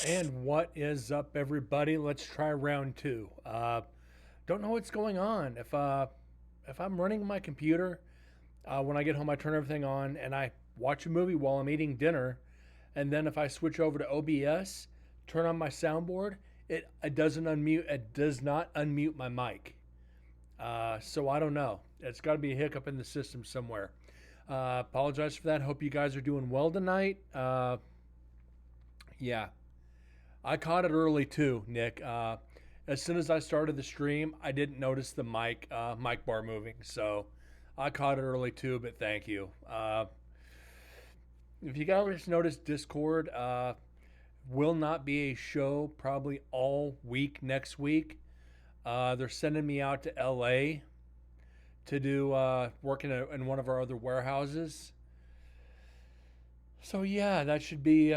And what is up, everybody? Let's try round two. Don't know what's going on. If I'm running my computer, when I get home, I turn everything on and I watch a movie while I'm eating dinner. And then if I switch over to OBS, turn on my soundboard, it doesn't unmute. It does not unmute my mic. So I don't know. It's got to be a hiccup in the system somewhere. Apologize for that. Hope you guys are doing well tonight. Yeah, I caught it early too, Nick. As soon as I started the stream, I didn't notice the mic bar moving, so I caught it early too. But thank you. If you guys notice, Discord will not be a show probably all week next week. They're sending me out to LA to do work in one of our other warehouses. So yeah, that should be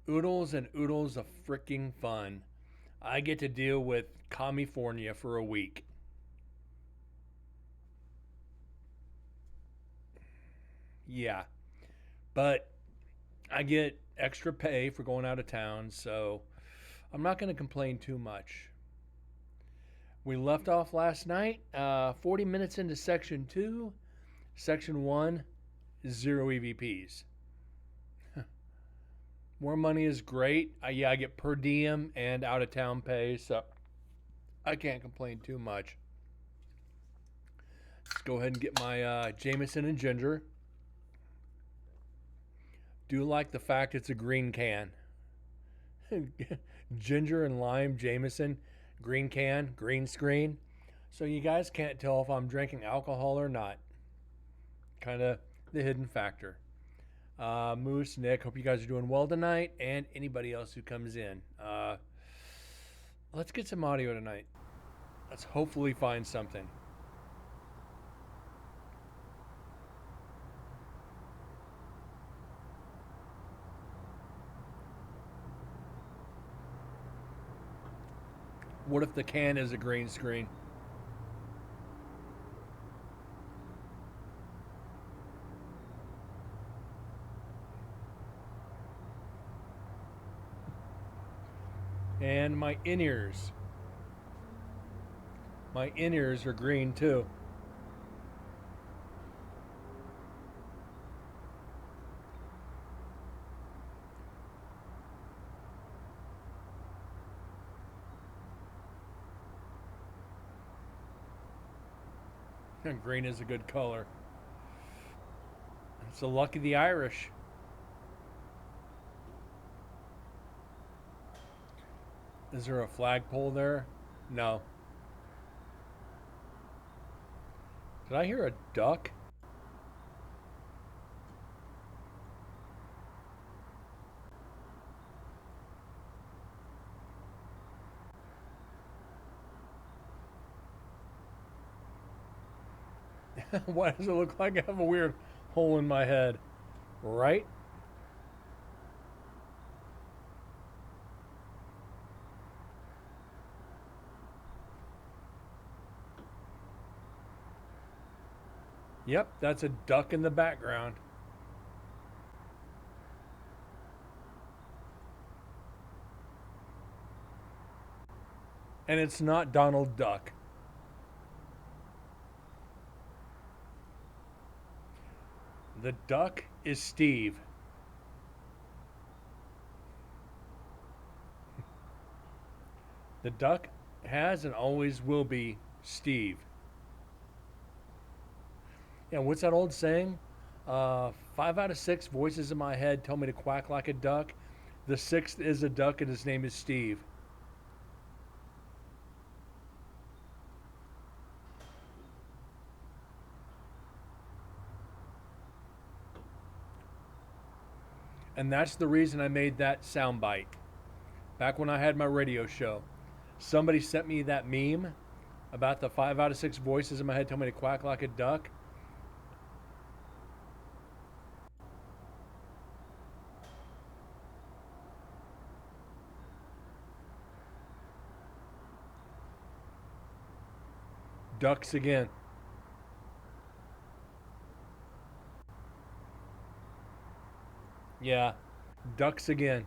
oodles and oodles of freaking fun. I get to deal with California for a week. Yeah, but I get extra pay for going out of town, so I'm not going to complain too much. We left off last night, 40 minutes into section 2. Section 1, zero EVPs. More money is great. Yeah, I get per diem and out of town pay, so I can't complain too much. Let's go ahead and get my Jameson and ginger. Do like the fact it's a green can. Ginger and lime Jameson, green can, green screen. So you guys can't tell if I'm drinking alcohol or not. Kind of the hidden factor. Moose, Nick, hope you guys are doing well tonight, and anybody else who comes in. Let's get some audio tonight. Let's hopefully find something. What if the can is a green screen? And my in-ears. My in-ears are green too. Green is a good color. It's the luck of the Irish. Is there a flagpole there? No. Did I hear a duck? Why does it look like I have a weird hole in my head? Right? Yep, that's a duck in the background. And it's not Donald Duck. The duck is Steve. The duck has and always will be Steve. And what's that old saying? 5 out of 6 voices in my head tell me to quack like a duck. The sixth is a duck, and his name is Steve. And that's the reason I made that soundbite. Back when I had my radio show, somebody sent me that meme about the 5 out of 6 voices in my head tell me to quack like a duck. Ducks again. Yeah, ducks again.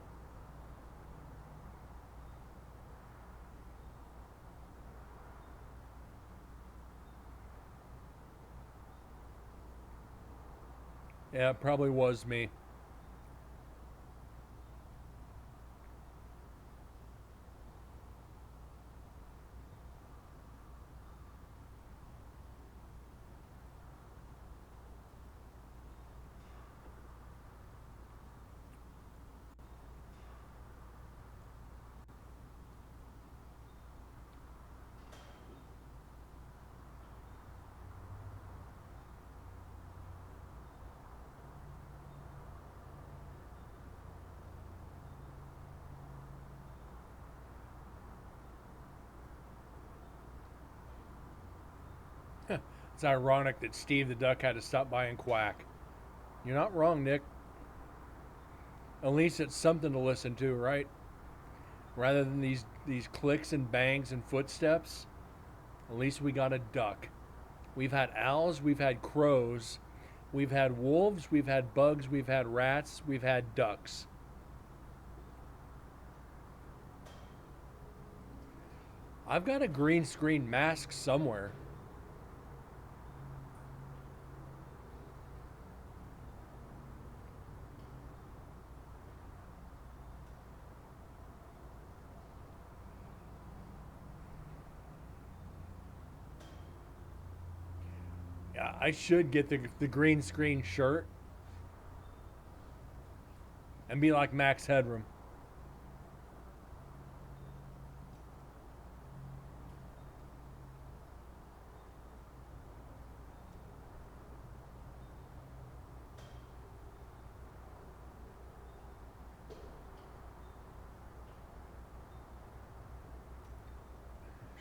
Yeah, it probably was me. It's ironic that Steve the Duck had to stop by and quack. You're not wrong, Nick. At least it's something to listen to, right? Rather than these clicks and bangs and footsteps, at least we got a duck. We've had owls, we've had crows, we've had wolves, we've had bugs, we've had rats, we've had ducks. I've got a green screen mask somewhere. Yeah, I should get the green screen shirt and be like Max Headroom.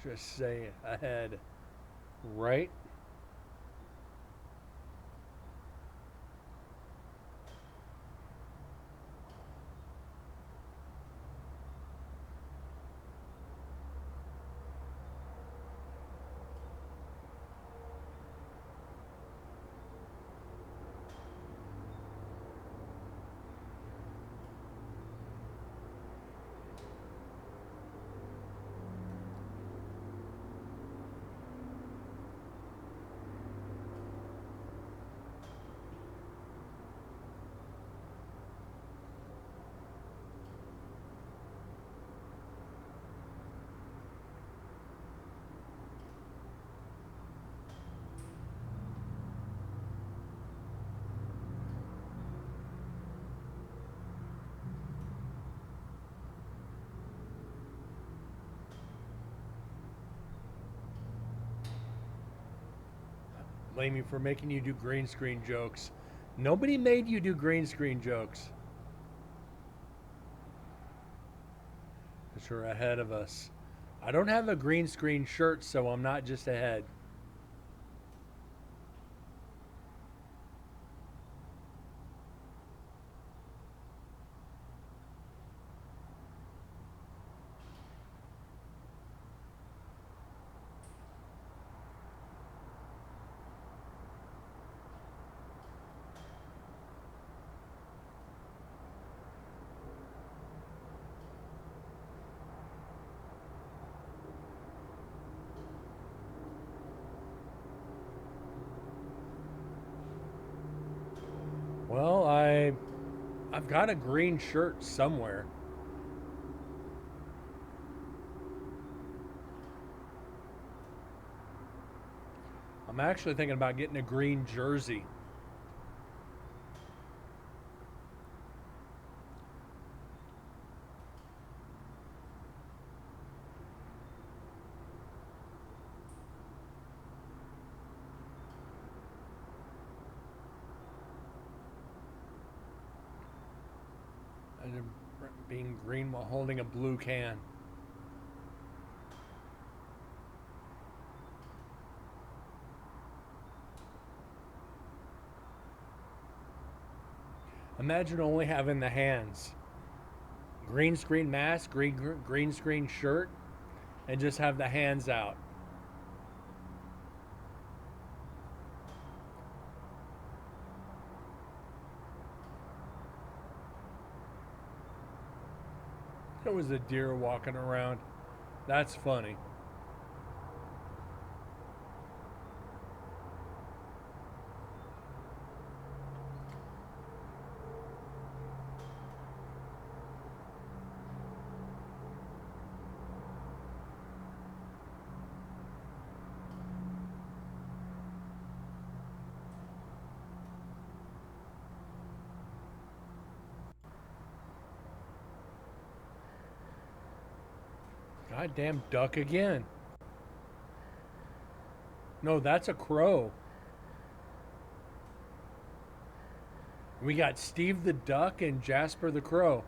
Just say ahead, right? Blame you for making you do green screen jokes. Nobody made you do green screen jokes. Because you're ahead of us. I don't have a green screen shirt, so I'm not just ahead. Well, I've got a green shirt somewhere. I'm actually thinking about getting a green jersey. And being green while holding a blue can. Imagine only having the hands. Green screen mask, green screen shirt, and just have the hands out. There was a deer walking around. That's funny. Goddamn duck again. No, that's a crow. We got Steve the duck and Jasper the crow.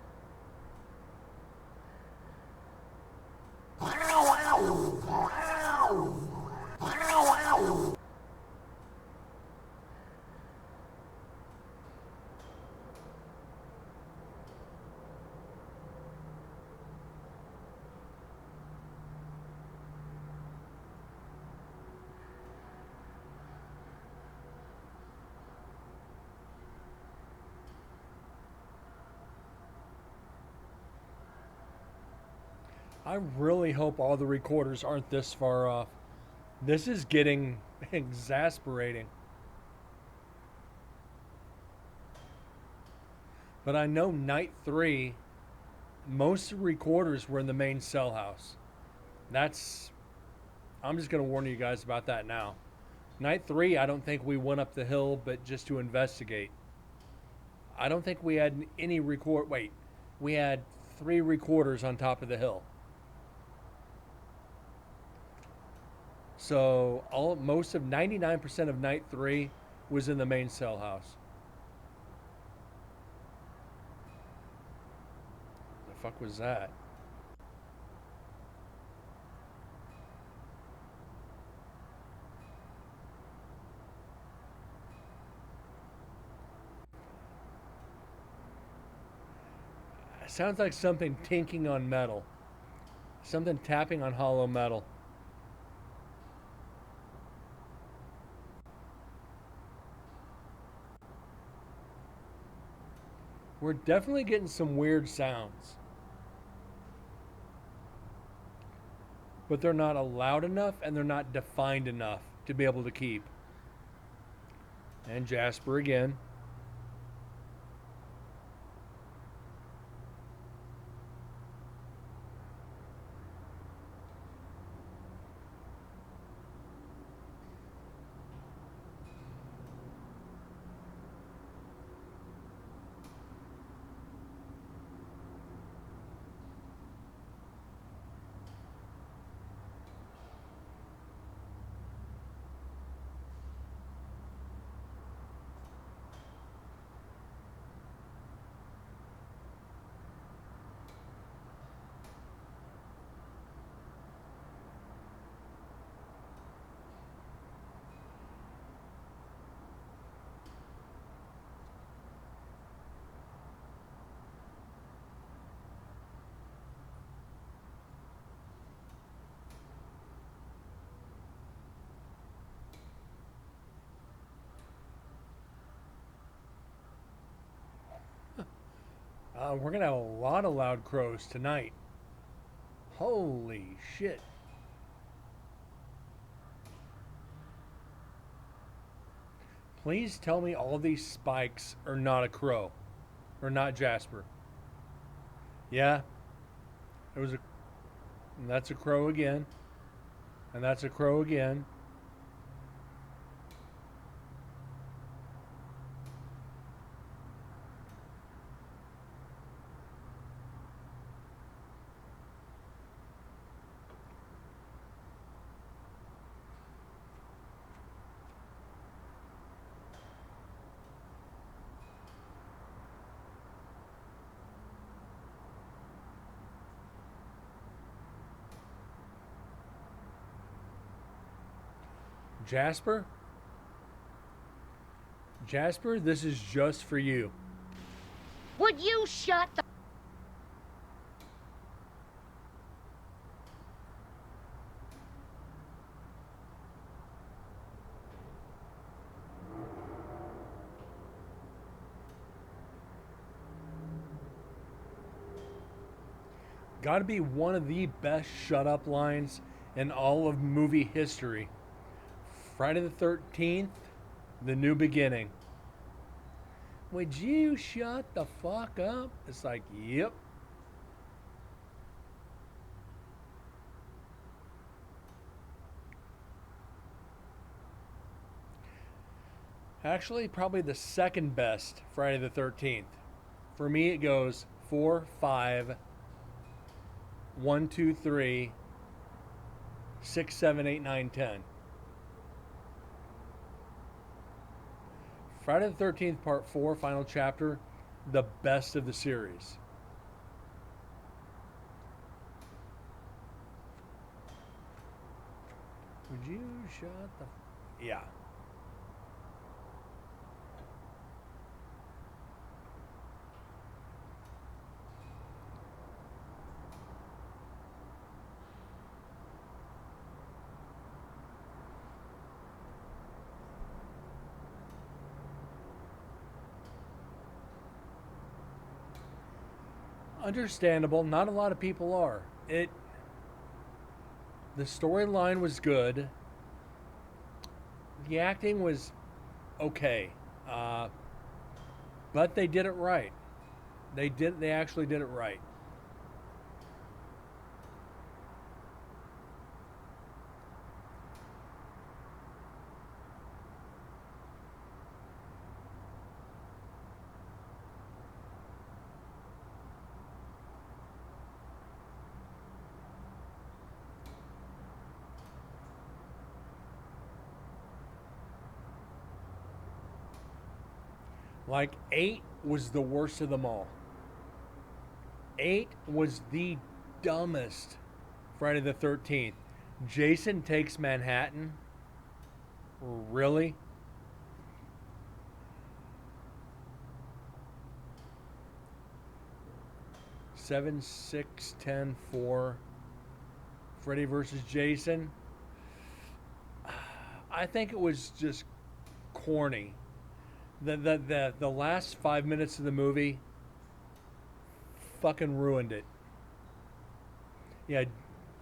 I really hope all the recorders aren't this far off. This is getting exasperating. But I know night 3, most of the recorders were in the main cell house. I'm just going to warn you guys about that now. Night 3, I don't think we went up the hill, but just to investigate. I don't think we had any we had 3 recorders on top of the hill. So most of 99% of night 3 was in the main cell house. The fuck was that? It sounds like something tinking on metal. Something tapping on hollow metal. We're definitely getting some weird sounds. But they're not loud enough and they're not defined enough to be able to keep. And Jasper again. We're going to have a lot of loud crows tonight. Holy shit. Please tell me all these spikes are not a crow. Or not Jasper. Yeah. There was a... And that's a crow again. And that's a crow again. Jasper? Jasper, this is just for you. Would you shut the... Gotta be one of the best shut up lines in all of movie history. Friday the 13th, the new beginning. Would you shut the fuck up? It's like, yep. Actually, probably the second best Friday the 13th. For me, it goes 4, 5, 1, 2, 3, 6, 7, 8, 9, 10. Friday the 13th, Part 4, final chapter, the best of the series. Would you shut the... Yeah. Understandable. Not a lot of people are. The storyline was good. The acting was okay, but they did it right. They actually did it right. Like 8 was the worst of them all. 8 was the dumbest Friday the 13th. Jason Takes Manhattan. Really? Seven, 6, 10, 4. Freddy versus Jason. I think it was just corny. The last 5 minutes of the movie fucking ruined it. Yeah,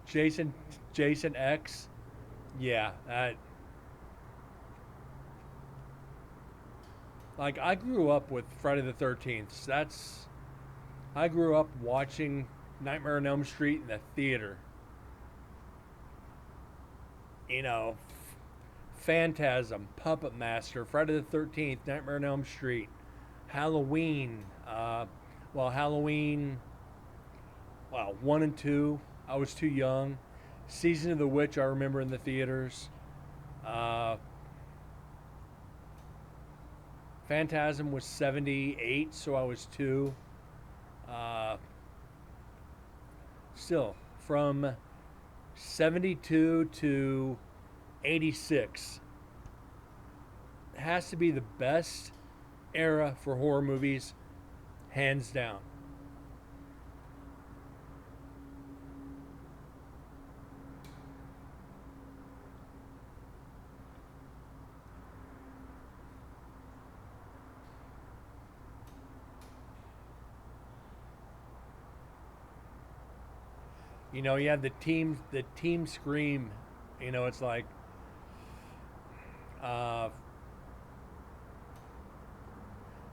Jason X. Yeah, like I grew up with Friday the 13th. I grew up watching Nightmare on Elm Street in the theater. You know, Phantasm, Puppet Master, Friday the 13th, Nightmare on Elm Street, Halloween. Halloween, 1 and 2, I was too young. Season of the Witch, I remember in the theaters. Phantasm was 78, so I was 2. Still, from 72 to 86 has to be the best era for horror movies, hands down. You know, you have the team scream. You know, it's like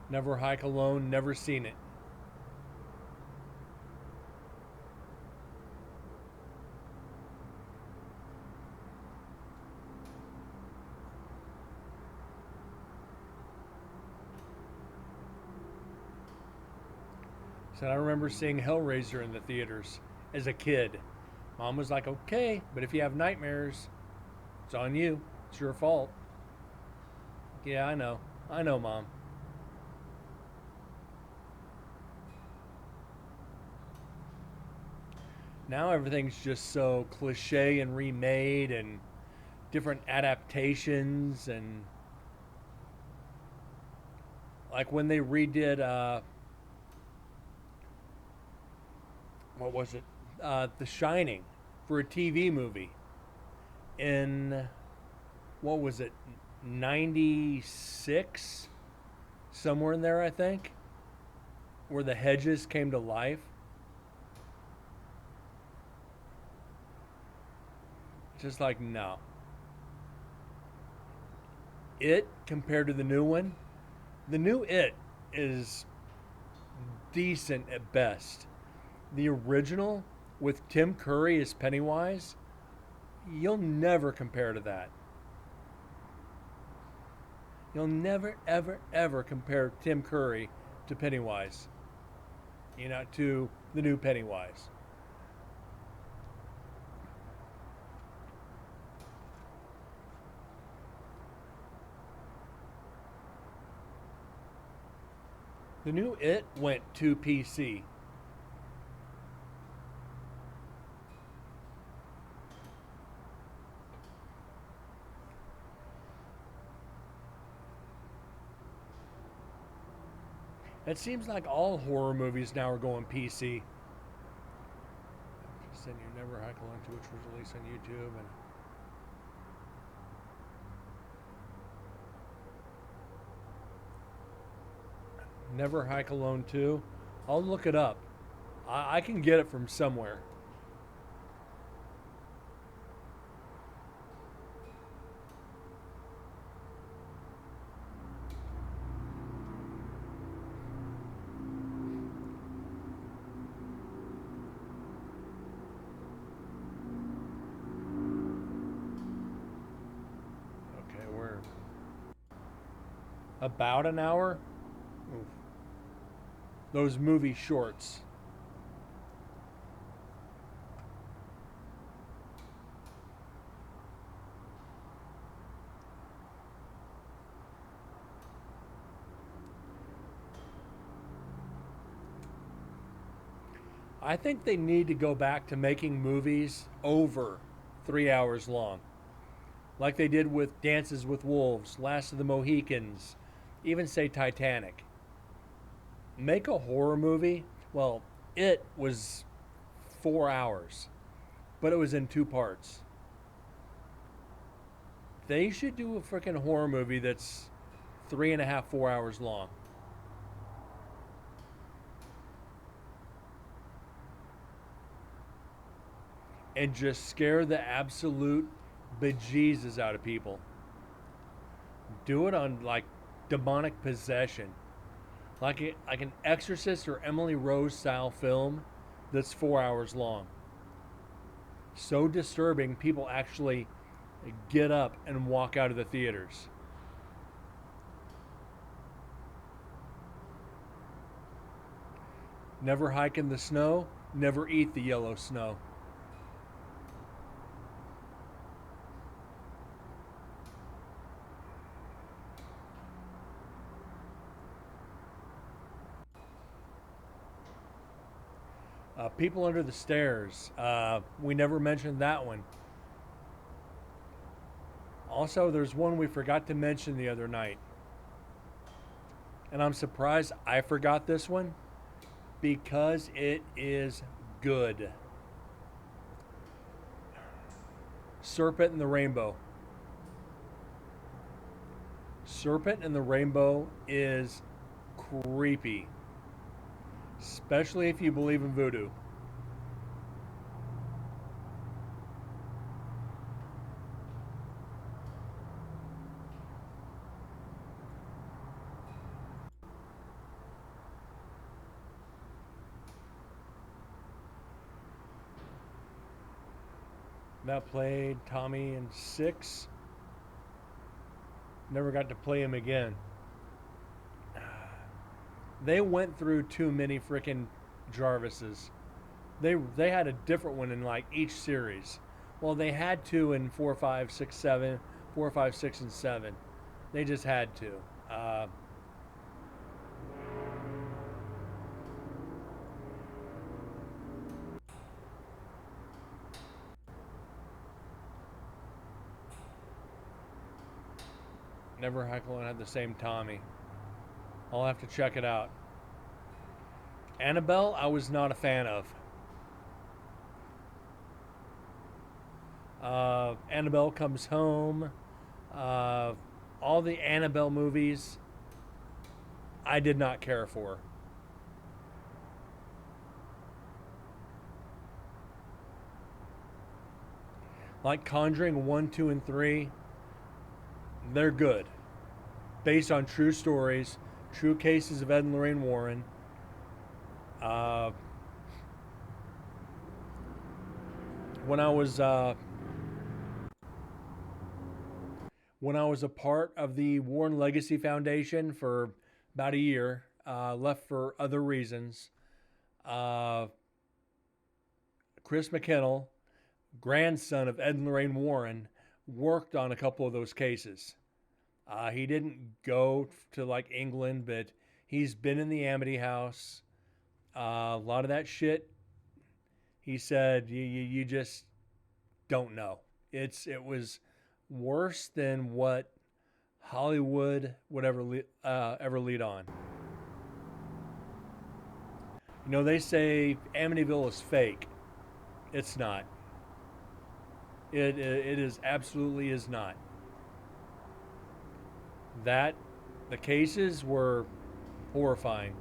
Never Hike Alone, never seen it. So I remember seeing Hellraiser in the theaters as a kid. Mom was like, okay, but if you have nightmares, it's on you. It's your fault. Yeah, I know. I know, Mom. Now everything's just so cliche and remade and different adaptations, and like when they redid what was it? The Shining for a TV movie in what was it? 96, somewhere in there, I think, where the hedges came to life. Just like, no. It, compared to the new one, the new It is decent at best. The original with Tim Curry as Pennywise, you'll never compare to that. You'll never, ever, ever compare Tim Curry to Pennywise. You know, to the new Pennywise. The new It went to PC. It seems like all horror movies now are going PC. Then you never hike along to, which was released on YouTube, and Never Hike Alone 2. I'll look it up. I can get it from somewhere. Okay, we're about an hour. Oof. Those movie shorts. I think they need to go back to making movies over 3 hours long, like they did with Dances with Wolves, Last of the Mohicans, even say Titanic. Make a horror movie. Well, it was 4 hours, but it was in two parts. They should do a freaking horror movie that's 3.5, 4 hours long. And just scare the absolute bejesus out of people. Do it on like demonic possession. Like an Exorcist or Emily Rose style film that's 4 hours long. So disturbing, people actually get up and walk out of the theaters. Never hike in the snow, never eat the yellow snow. People Under the Stairs. We never mentioned that one. Also, there's one we forgot to mention the other night. And I'm surprised I forgot this one because it is good. Serpent and the Rainbow. Serpent and the Rainbow is creepy, especially if you believe in voodoo. That played Tommy in 6. Never got to play him again. They went through too many freaking Jarvises. They had a different one in like each series. Well, they had to in 4, 5, 6, 7, 4, 5, 6, and 7. They just had to. Never Hike Alone had the same Tommy. I'll have to check it out. Annabelle, I was not a fan of. Annabelle Comes Home. All the Annabelle movies, I did not care for. Like Conjuring 1, 2, and 3, they're good. Based on true stories, true cases of Ed and Lorraine Warren. Uh, when I was a part of the Warren Legacy Foundation for about a year, left for other reasons. Chris McKinnell, grandson of Ed and Lorraine Warren, worked on a couple of those cases. He didn't go to like England, but He's been in the Amity house. A lot of that shit, he said, you just don't know. It was worse than what Hollywood would ever lead on. You know, they say Amityville is fake. It's not. It is absolutely is not. The cases were horrifying.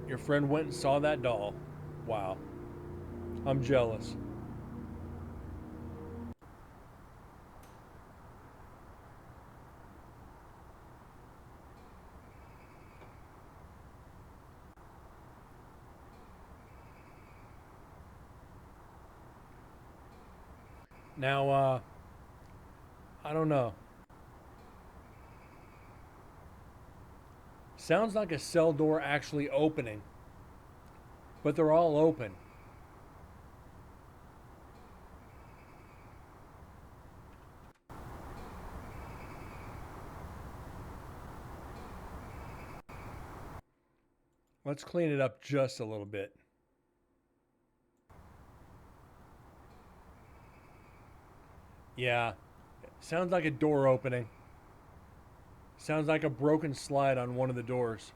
Your friend went and saw that doll. Wow. I'm jealous. Now, I don't know. Sounds like a cell door actually opening, but they're all open. Let's clean it up just a little bit. Yeah, sounds like a door opening. Sounds like a broken slide on one of the doors.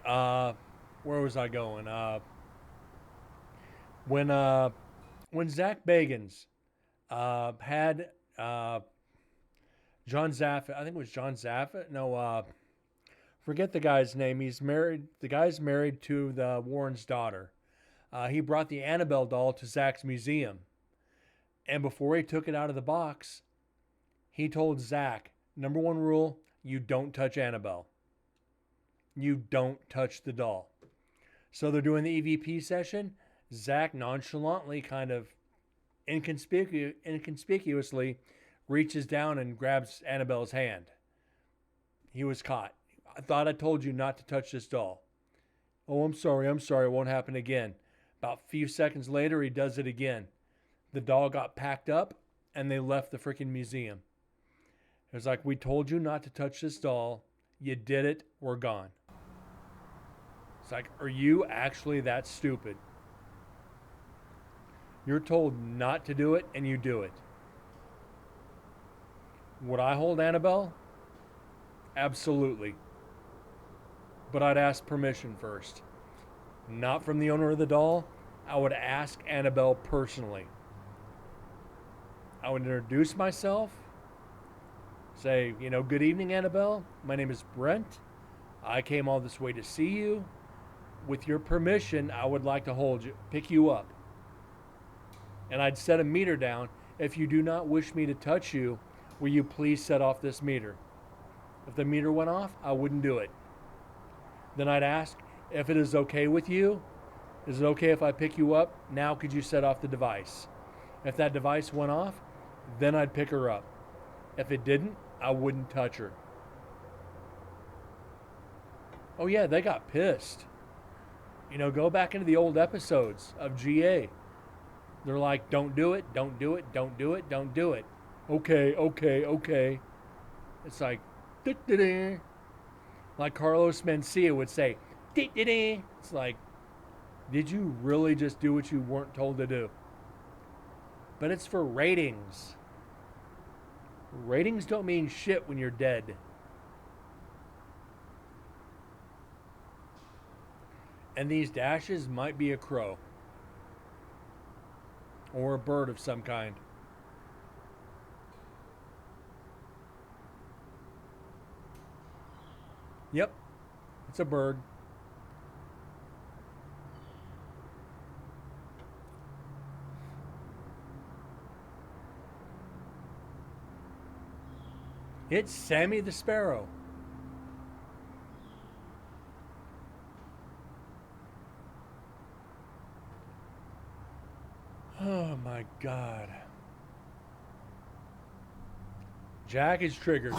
Where was I going? When Zach Bagans had John Zaffit, I think it was John Zaffit. No, forget the guy's name. He's married. The guy's married to the Warren's daughter. He brought the Annabelle doll to Zach's museum. And before he took it out of the box, he told Zach, number one rule, you don't touch Annabelle. You don't touch the doll. So they're doing the EVP session. Zach nonchalantly, kind of inconspicuously, reaches down and grabs Annabelle's hand. He was caught. I thought I told you not to touch this doll. Oh, I'm sorry. It won't happen again. About a few seconds later, he does it again. The doll got packed up, and they left the freaking museum. It was like, we told you not to touch this doll. You did it. We're gone. It's like, are you actually that stupid? You're told not to do it, and you do it. Would I hold Annabelle? Absolutely. But I'd ask permission first. Not from the owner of the doll. I would ask Annabelle personally. I would introduce myself. Say, good evening, Annabelle. My name is Brent. I came all this way to see you. With your permission, I would like to pick you up. And I'd set a meter down. If you do not wish me to touch you, will you please set off this meter? If the meter went off, I wouldn't do it. Then I'd ask, if it is okay with you, is it okay if I pick you up? Now could you set off the device? If that device went off, then I'd pick her up. If it didn't, I wouldn't touch her. Oh yeah, they got pissed. Go back into the old episodes of GA. They're like, don't do it, don't do it, don't do it, don't do it. Okay. It's like, like Carlos Mencia would say, it's like, did you really just do what you weren't told to do? But it's for ratings. Ratings don't mean shit when you're dead. And these dashes might be a crow. Or a bird of some kind. Yep, it's a bird. It's Sammy the Sparrow. Oh my God. Jack is triggered.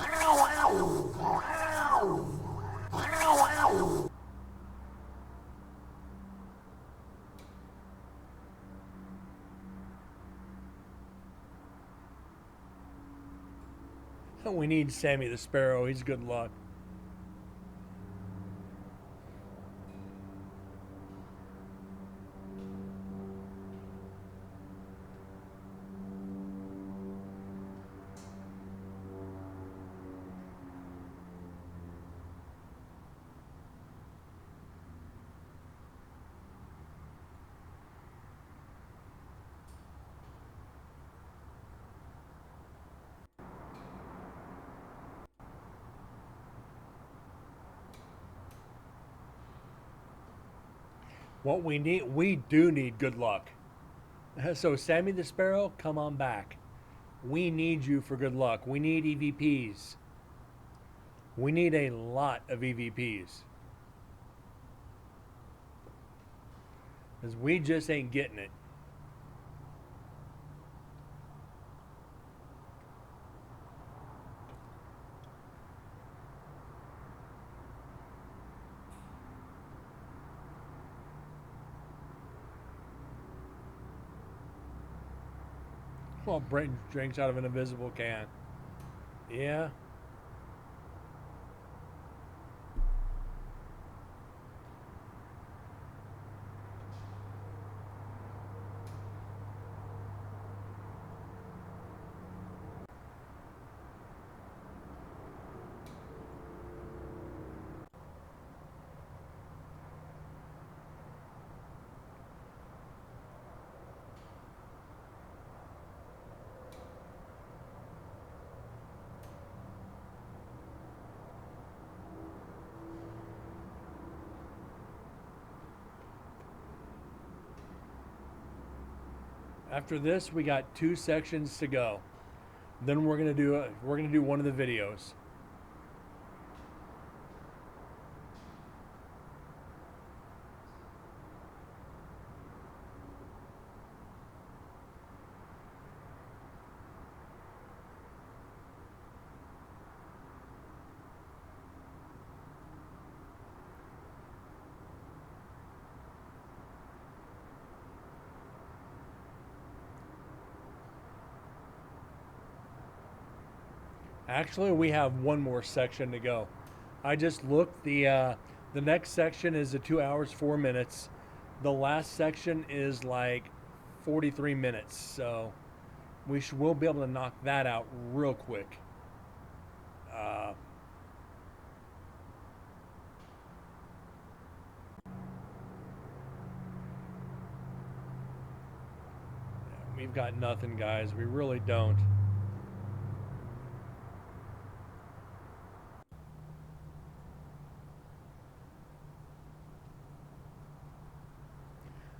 We need Sammy the Sparrow. He's good luck. What we do need good luck. So Sammy the Sparrow, come on back. We need you for good luck. We need EVPs. We need a lot of EVPs. Because we just ain't getting it. Well, Brent drinks out of an invisible can. Yeah. After this, we got 2 sections to go. Then we're gonna do one of the videos. Actually, we have one more section to go. I just looked. The next section is 2 hours 4 minutes. The last section is like 43 minutes. So we'll be able to knock that out real quick. We've got nothing, guys. We really don't.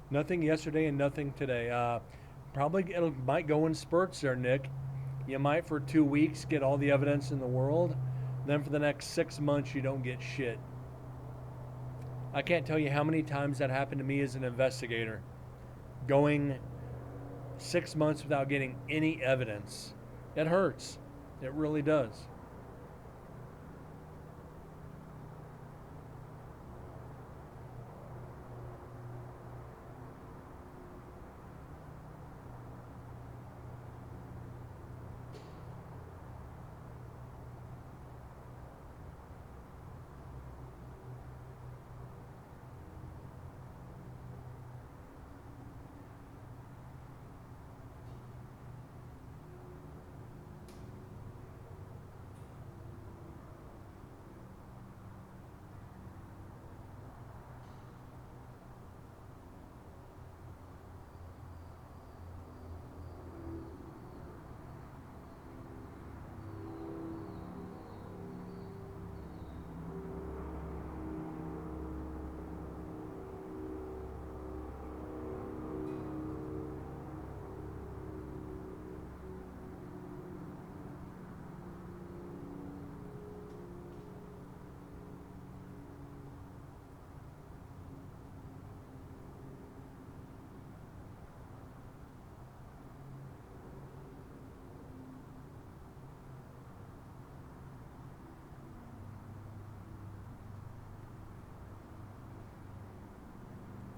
Nothing yesterday and nothing today. Probably it might go in spurts there, Nick. You might for 2 weeks get all the evidence in the world. Then for the next 6 months, you don't get shit. I can't tell you how many times that happened to me as an investigator. Going 6 months without getting any evidence. It hurts. It really does.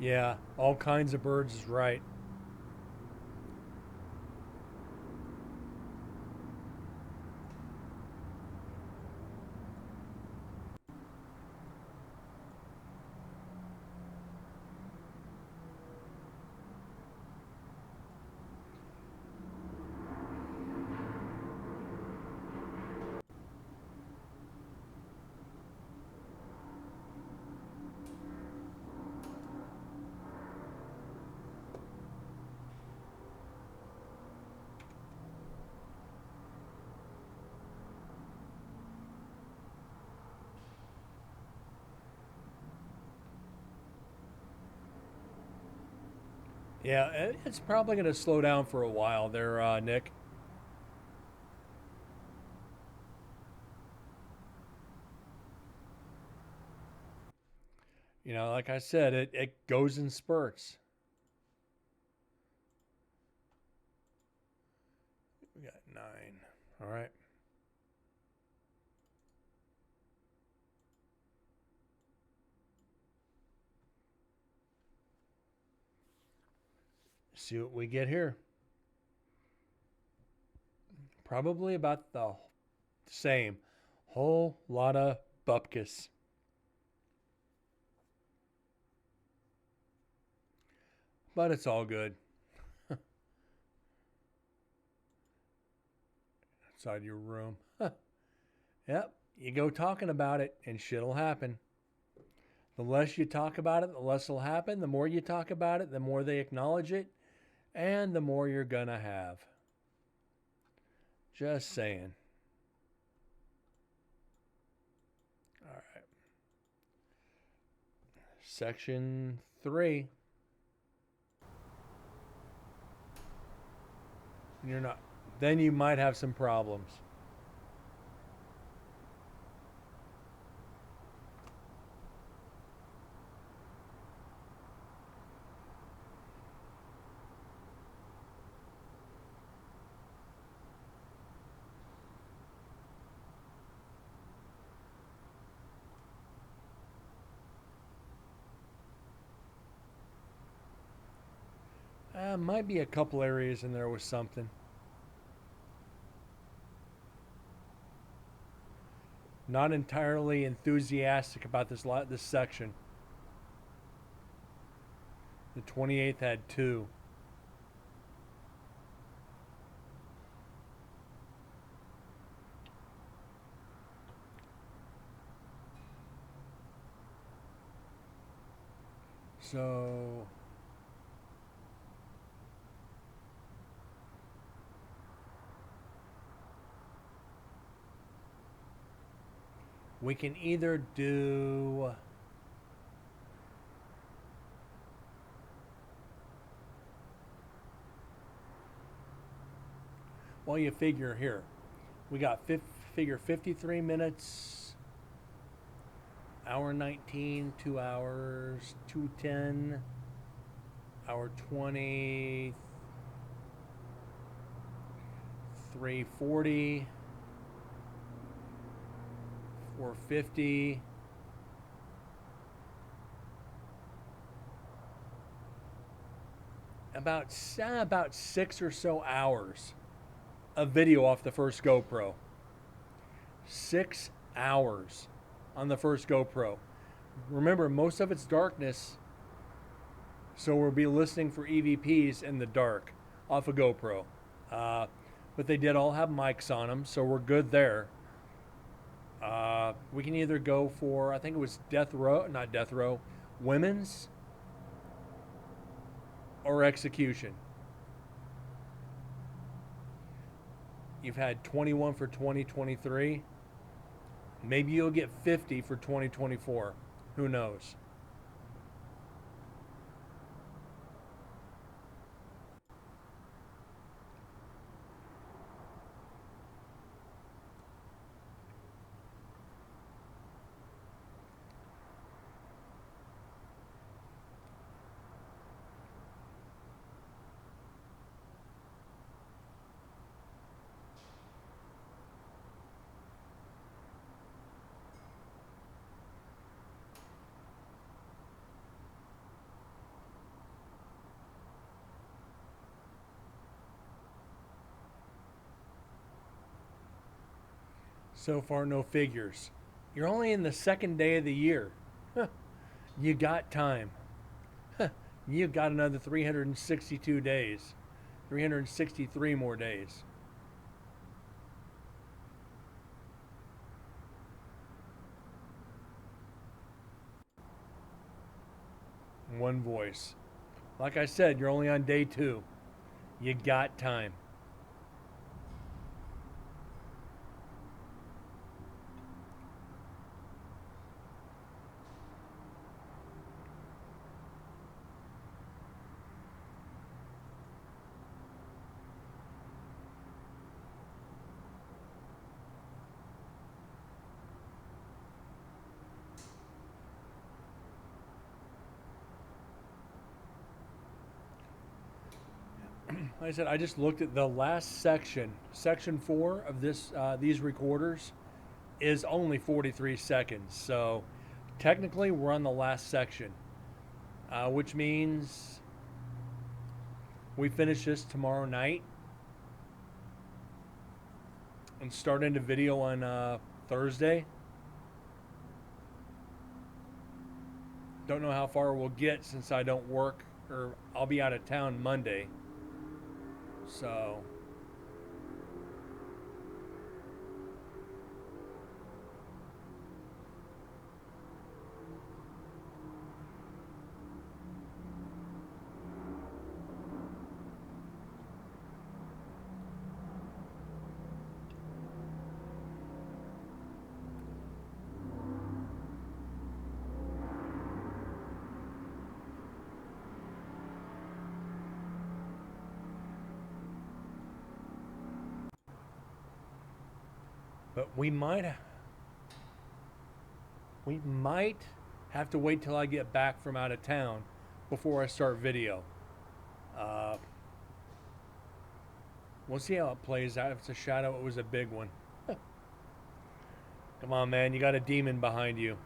Yeah, all kinds of birds is right. Yeah, it's probably going to slow down for a while there, Nick. You know, like I said, it goes in spurts. We got 9. All right. See what we get here. Probably about the same. Whole lot of bupkis. But it's all good. Inside your room. Yep. You go talking about it and shit'll happen. The less you talk about it, the less will happen. The more you talk about it, the more they acknowledge it, and the more you're gonna have. Just saying. All right. Section 3. You're not. Then you might have some problems. Might be a couple areas in there with something. Not entirely enthusiastic about this section. The 28th had 2. So we can either do well, you figure here. We got figure 53 minutes, hour 19, 2 hours, 210, hour 20, 340, 450. About 6 or so hours of video off the first GoPro. 6 hours on the first GoPro. Remember, most of it's darkness, so we'll be listening for EVPs in the dark off a GoPro. But they did all have mics on them, so we're good there. We can either go for, I think it was not Death Row, Women's or Execution. You've had 21 for 2023. Maybe you'll get 50 for 2024. Who knows? So far, no figures. You're only in the second day of the year. You got time. You got another 362 days. 363 more days. One voice. Like I said, you're only on day 2. You got time. like I said, I just looked at the last section. Section 4 of these recorders is only 43 seconds. So technically, we're on the last section, which means we finish this tomorrow night and start into video on Thursday. Don't know how far we'll get since I don't work, or I'll be out of town Monday. So but we might have to wait till I get back from out of town before I start video. We'll see how it plays out. If it's a shadow, it was a big one. Come on, man. You got a demon behind you.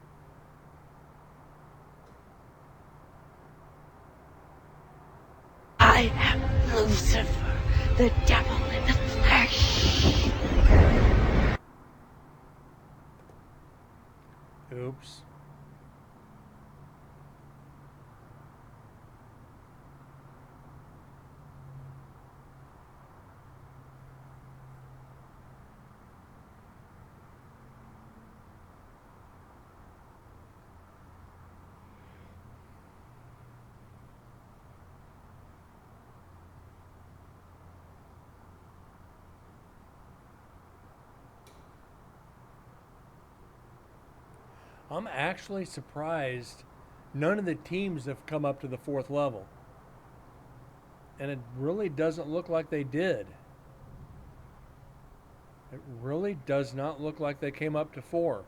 I am Lucifer, the devil in the flesh. Oops. I'm actually surprised none of the teams have come up to the 4th level. And it really doesn't look like they did. It really does not look like they came up to 4.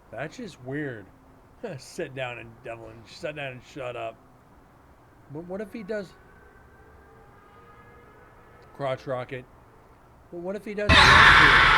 That's just weird. Sit down and Devlin, sit down and shut up. But what if he does crotch rocket? Well, what if he doesn't want to?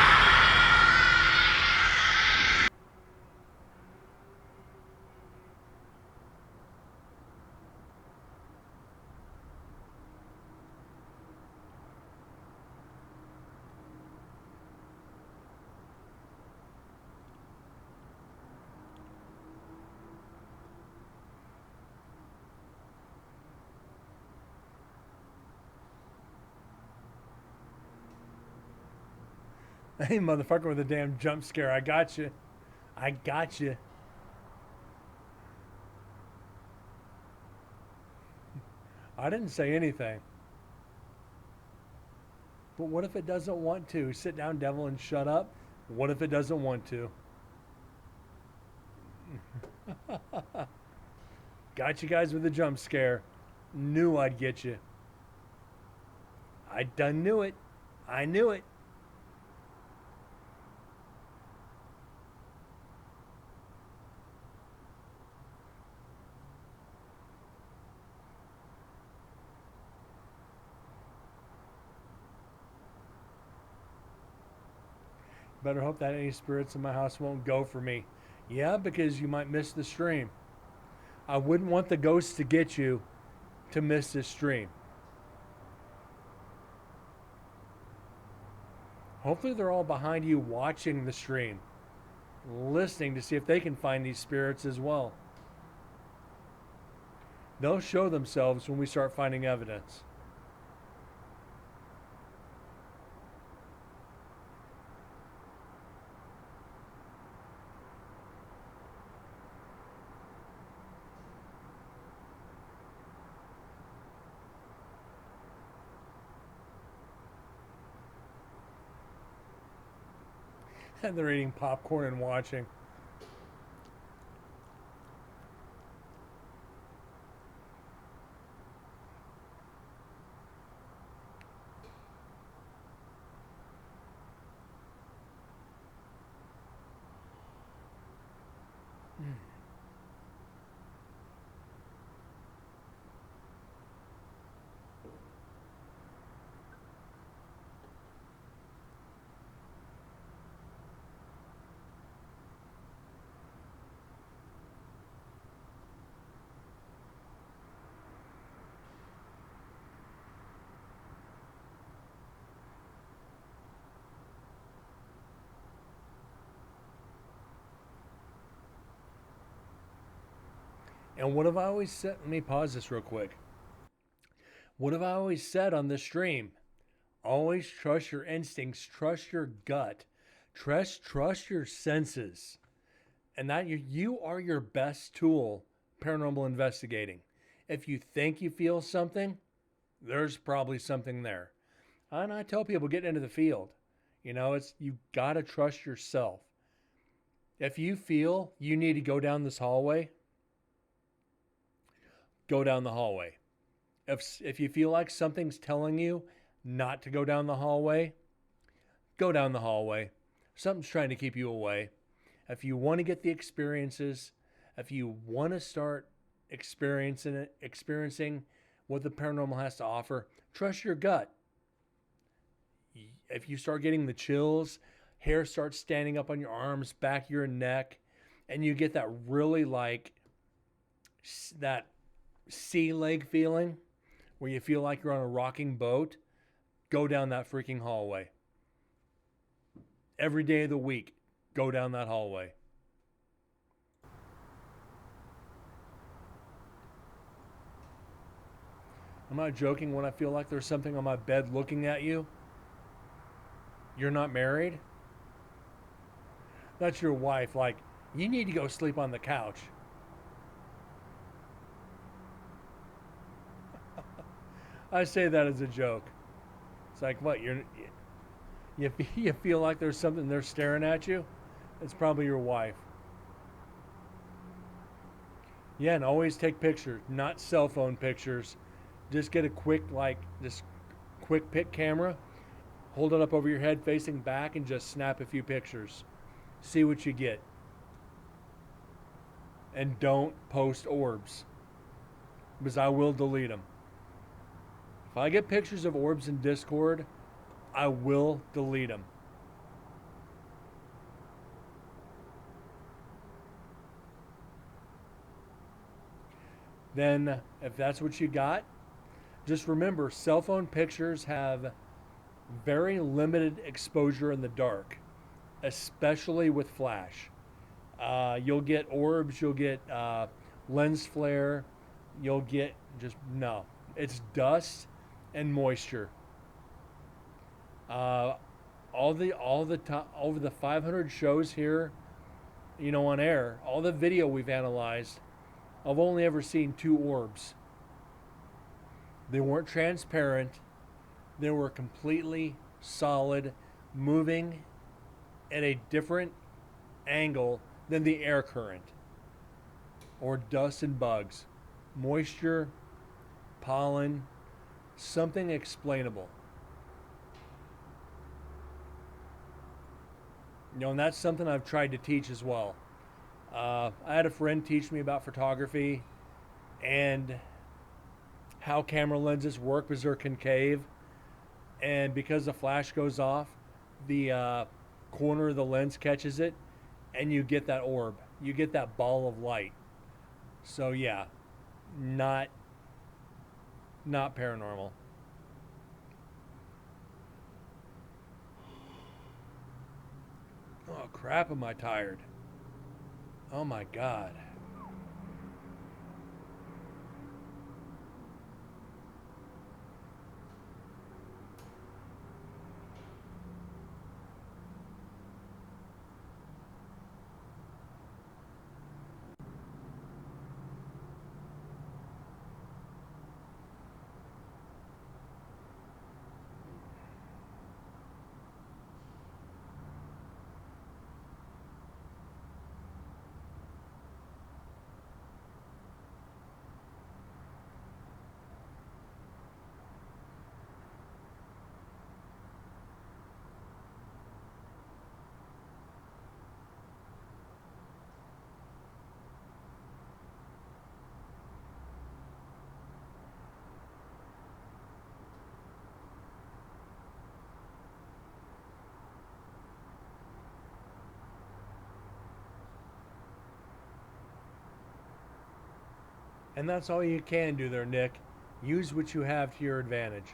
Hey, motherfucker with a damn jump scare. I got you. I got you. I didn't say anything. But what if it doesn't want to? Sit down, devil, and shut up. What if it doesn't want to? Got you guys with a jump scare. Knew I'd get you. I done knew it. I knew it. Better hope that any spirits in my house won't go for me. Yeah, because you might miss the stream. I wouldn't want the ghosts to get you to miss this stream. Hopefully they're all behind you watching the stream, listening to see if they can find these spirits as well. They'll show themselves when we start finding evidence. And they're eating popcorn and watching. And what have I always said? Let me pause this real quick. What have I always said on this stream? Always trust your instincts, trust your gut, trust your senses. And that you are your best tool paranormal investigating. If you think you feel something, there's probably something there. And I tell people get into the field. You know, it's you got to trust yourself. If you feel you need to go down this hallway, go down the hallway. If you feel like something's telling you not to go down the hallway, go down the hallway. Something's trying to keep you away. If you want to get the experiences, if you want to start experiencing what the paranormal has to offer, trust your gut. If you start getting the chills, hair starts standing up on your arms, back of your neck, and you get that really like that sea leg feeling where you feel like you're on a rocking boat, go down that freaking hallway. Every day of the week, go down that hallway. I'm not joking when I feel like there's something on my bed looking at you. You're not married? That's your wife. Like, you need to go sleep on the couch. I say that as a joke. It's like, what, you feel like there's something they're staring at you? It's probably your wife. Yeah, and always take pictures, not cell phone pictures. Just get a quick pick camera, hold it up over your head facing back, and just snap a few pictures. See what you get. And don't post orbs, because I will delete them. If I get pictures of orbs in Discord, I will delete them. Then, if that's what you got, just remember cell phone pictures have very limited exposure in the dark, especially with flash. You'll get orbs, you'll get lens flare, you'll get no. It's dust and moisture. All the time over the 500 shows here, on air, all the video we've analyzed, I've only ever seen 2 orbs. They weren't transparent. They were completely solid, moving at a different angle than the air current or dust and bugs, moisture, pollen, something explainable. And that's something I've tried to teach as well. I had a friend teach me about photography and how camera lenses work because they're concave. And because the flash goes off, the corner of the lens catches it, and you get that orb. You get that ball of light. So yeah, not paranormal. Oh crap, am I tired? Oh my God. And that's all you can do there, Nick. Use what you have to your advantage.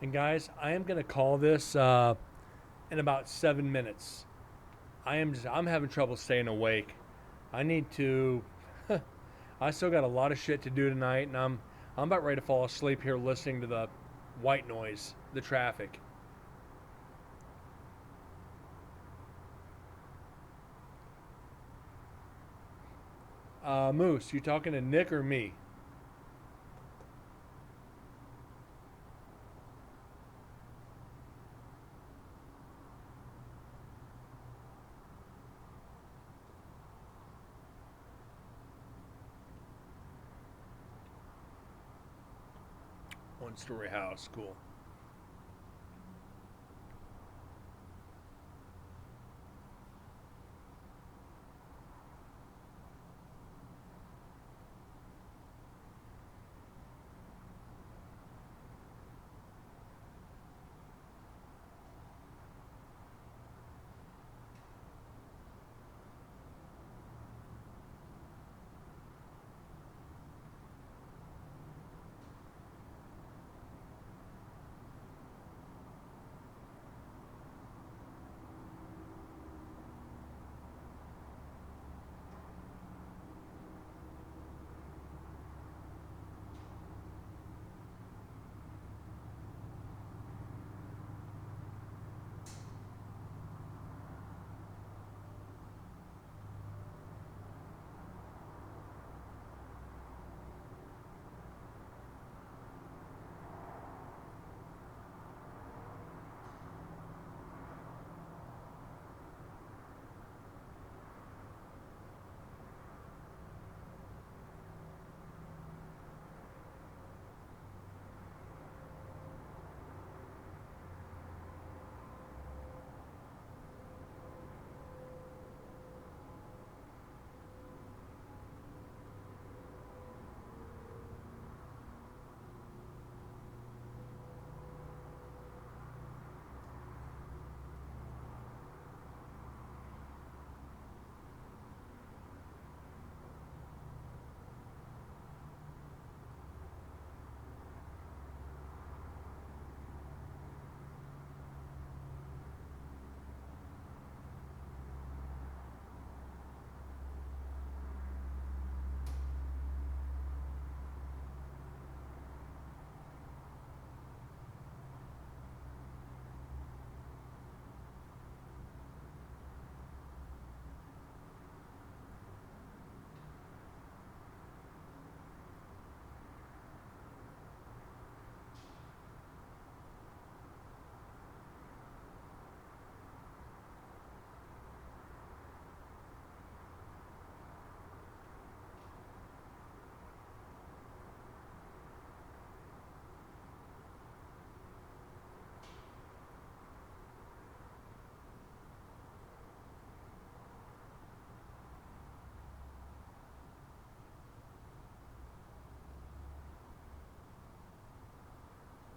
And guys, I am gonna call this in about 7 minutes. I'm having trouble staying awake. I need to. I still got a lot of shit to do tonight, and I'm about ready to fall asleep here listening to the white noise, the traffic. Moose, you talking to Nick or me? One-story house, cool.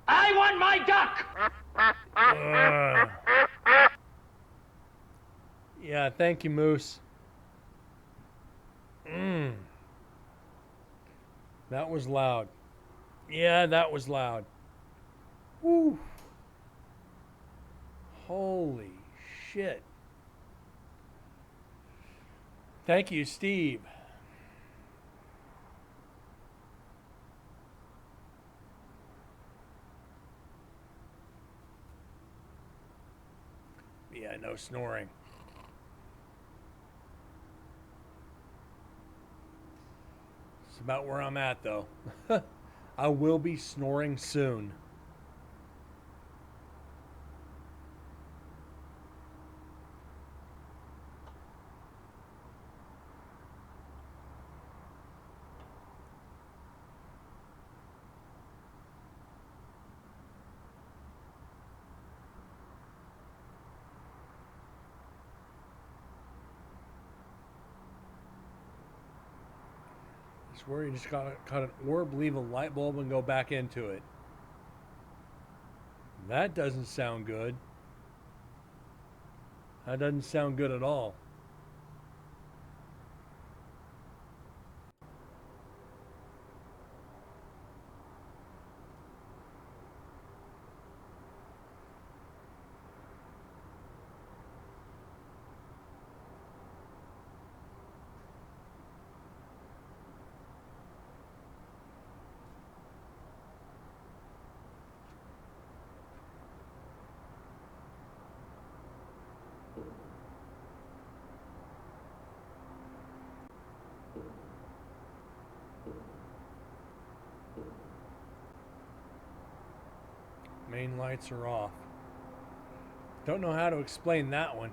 I want my duck! Yeah, thank you, Moose. That was loud. Yeah, that was loud. Woo. Holy shit. Thank you, Steve. Yeah, no snoring. It's about where I'm at, though. I will be snoring soon. I swear you just gotta cut an orb, leave a light bulb, and go back into it. That doesn't sound good. That doesn't sound good at all. Main lights are off. Don't know how to explain that one.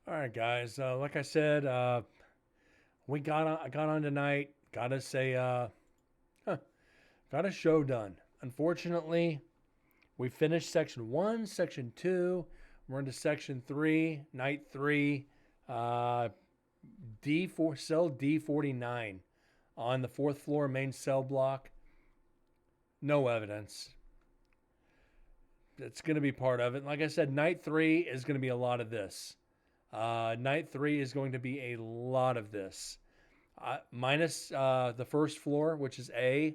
All right, guys. Like I said, I got on tonight. Got us got a show done. Unfortunately, we finished section 1, section 2. We're into section 3, night 3, D4 cell D49 on the 4th floor main cell block. No evidence. It's going to be part of it. Like I said, night 3 is going to be a lot of this. Night 3 is going to be a lot of this. Minus the 1st floor, which is A.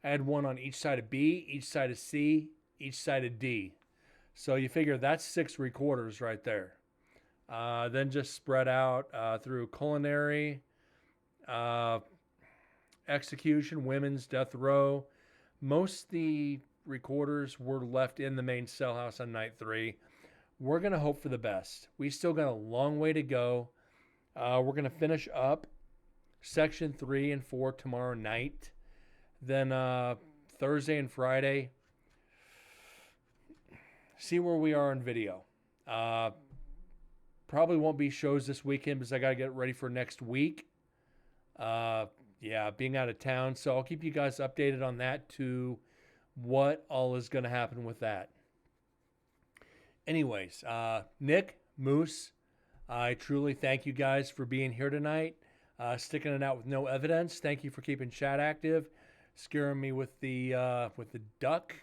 I had one on each side of B, each side of C, each side of D. So you figure that's 6 recorders right there. Then just spread out through culinary, execution, women's, death row. Most of the recorders were left in the main cell house on night 3. We're going to hope for the best. We still got a long way to go. We're going to finish up section 3 and 4 tomorrow night. Then Thursday and Friday, see where we are on video. Probably won't be shows this weekend because I got to get ready for next week. Being out of town. So I'll keep you guys updated on that too, what all is going to happen with that. Anyways, Nick, Moose, I truly thank you guys for being here tonight, sticking it out with no evidence. Thank you for keeping chat active, scaring me with the duck.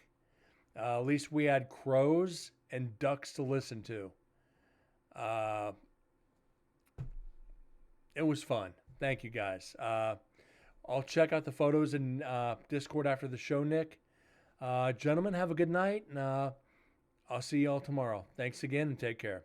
At least we had crows and ducks to listen to. It was fun. Thank you guys. I'll check out the photos in Discord after the show, Nick. Gentlemen, have a good night, and I'll see you all tomorrow. Thanks again, and take care.